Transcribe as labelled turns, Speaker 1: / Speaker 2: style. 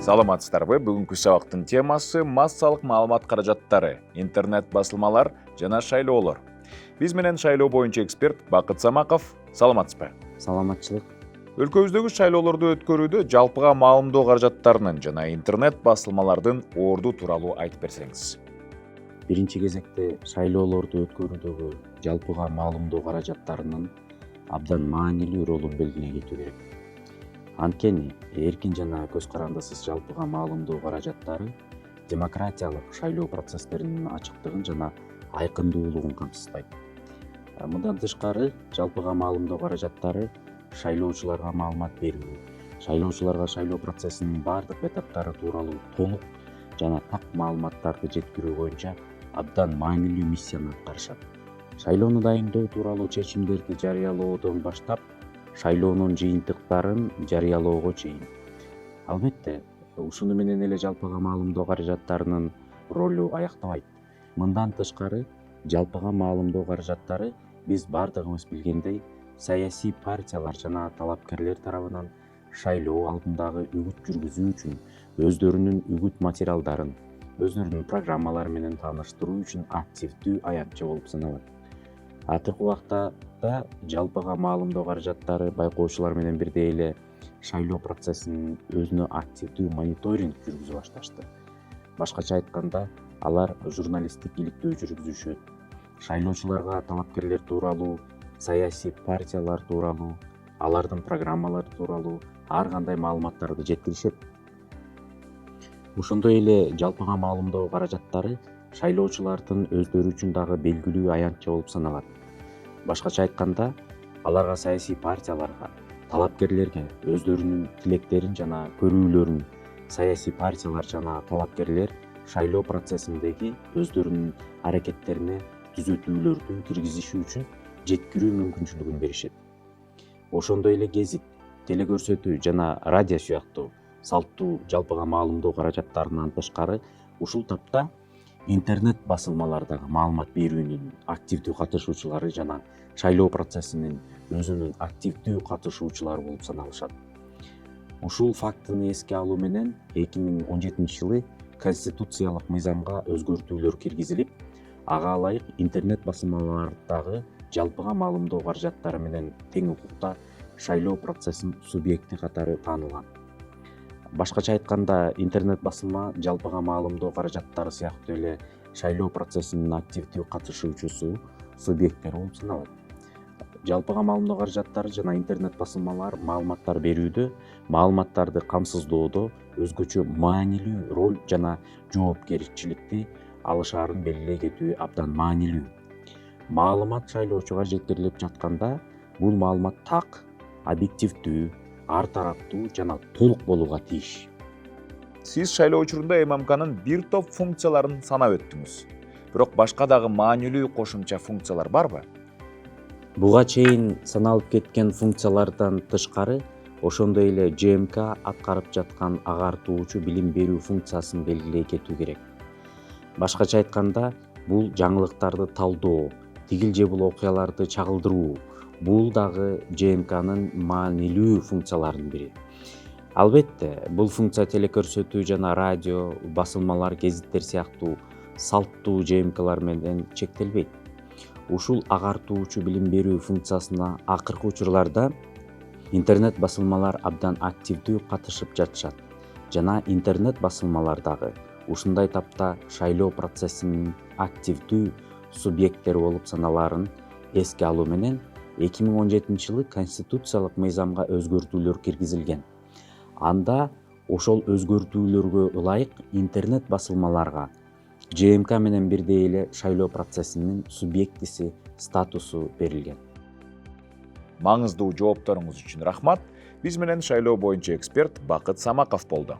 Speaker 1: Саламатсыздарбы, бүгүнкү сабактын темасы массалык маалымат каражаттары, интернет басылмалар жана шайлоолор. Биз менен шайлоо боюнча эксперт Бакыт Самаков. Саламатсызбы?
Speaker 2: Саламатчылык.
Speaker 1: Өлкөбүздөгү шайлоолорду өткөрүүдө жалпыга маалымдоо каражаттарынын жана интернет басылмалардын орду тууралуу айтып берсеңиз.
Speaker 2: Биринчи кезекте шайлоолорду өткөрүүдөгү жалпыга маалымдоо каражаттарынын абдан маанилүү ролун белгилей кетүү керек. Анткени эркин жана көз карандысыз жалпыга маалымдоо каражаттары демократиялык шайлоо процесстеринин ачыктыгын жана айкындуулугун камсыздайт. Мындан тышкары жалпыга маалымдоо каражаттары шайлоочуларга маалымат берүү, шайлоочуларга шайлоо процессинин бардык этаптары тууралуу толук жана так маалыматтарды жеткирүү боюнча абдан маанилүү миссияны аткарышат. Шайлоону дайындоо тууралуу чечимдерди жарыялоодон баштап шайлоонун жыйынтыктарын жарыялоого чейин. Албетте, ушуну менен эле жалпыга маалымдоо каражаттарынын ролу аяктабайт. Мындан тышкары жалпыга маалымдоо каражаттары биз бардыгыбыз билгендей саясий партиялар жана талапкерлер тарабынан шайлоо алдындагы үгүт жүргүзүү үчүн өздөрүнүн үгүт материалдарын, өздөрүнүн программалары менен тааныштыруу үчүн активдүү аянтчы болуп саналат. Акыркы убакта жалпыга маалымдоо каражаттары байкоочулар менен бирдей эле шайлоо процессинин өзүнө активдүү мониторинг жүргүзө башташты. Башкача айтканда, алар журналисттик иликтөө жүргүзүшөт. Шайлоочуларга талапкерлер тууралуу, саясий партиялар тууралуу, алардын программалары тууралуу ар кандай маалыматтарды жеткиришет. Ошондой эле жалпыга маалымдоо каражаттары шайлоочулардын өздөрү үчүн дагы белгилүү аянтчы болуп саналат. Башкача айтканда, аларга саясий партияларга, талапкерлерге өздөрүнүн тилектерин жана көрүүлөрүн саясий партиялар жана талапкерлер шайлоо процессиндеги өздөрүнүн аракеттерине түзөтүүлөрдү киргизиши үчүн жеткирүү мүмкүнчүлүгүн беришет. Ошондой эле гезит, телекөрсөтүү жана радио сыяктуу салттуу жалпыга маалымдоо каражаттарынан тышкары ушул тапта интернет басылмалардагы маалымат берүүнүн активдүү катышуучулары жана шайлоо процессинин өзүнүн активдүү катышуучулары болуп саналышат. Ушул фактыны эске алуу менен 2017-жылы конституциялык мыйзамга өзгөртүүлөр киргизилип, ага ылайык интернет басылмалардагы жалпыга маалымдоо каражаттары менен тең укукта шайлоо процессинин субъекти катары таанылган. Башкача айтканда, интернет басылма жалпыга маалымдоо каражаттары сыяктуу эле шайлоо процессинин активдүү катышуучусу, субъекттери болуп саналат. Жалпыга маалымдоо каражаттары жана интернет басылмалар маалыматтар берүүдө, маалыматтарды камсыздоодо өзгөчө маанилүү роль жана жоопкерчиликти алышаарын белгилей кетүү абдан маанилүү. Маалымат шайлоочуга жеткирилип жатканда, бул маалымат так, объективдүү, ар тараптуу жана толук болууга тийиш.
Speaker 1: Сиз шайлоо учурунда ММКнын бир топ функцияларын санап өттүңүз. Бирок башка дагы маанилүү кошумча функциялар барбы?
Speaker 2: Буга чейин саналып кеткен функциялардан тышкары, ошондой эле ЖМК аткарып жаткан агартуучу билим берүү функциясын белгилей кетүү керек. Башкача айтканда, бул жаңылыктарды талдоо, тигил же бул окуяларды чагылдыруу, бул дагы ЖМКнын маанилүү функцияларынын бири. Албетте, бул функция телекөрсөтүү жана радио, басылмалар, гезиттер сыяктуу салттуу ЖМКлар менен чектелбейт. Ушул агартуучу билим берүү функциясына акыркы учурларда интернет басылмалар абдан активдүү катышып жатышат жана интернет басылмалардагы ушундай тапта шайлоо процессинин активдүү субъекттери болуп саналаарын эске алуу менен 2017-жылы конституциялык мыйзамга өзгөртүүлөр киргизилген. Анда ошол өзгөртүүлөргө ылайык интернет басылмаларга ЖМК менен бирдей эле шайлоо процессинин субъектиси статусу берилген.
Speaker 1: Маңыздуу жоопторуңуз үчүн рахмат. Биз менен шайлоо боюнча эксперт Бакыт Самаков болду.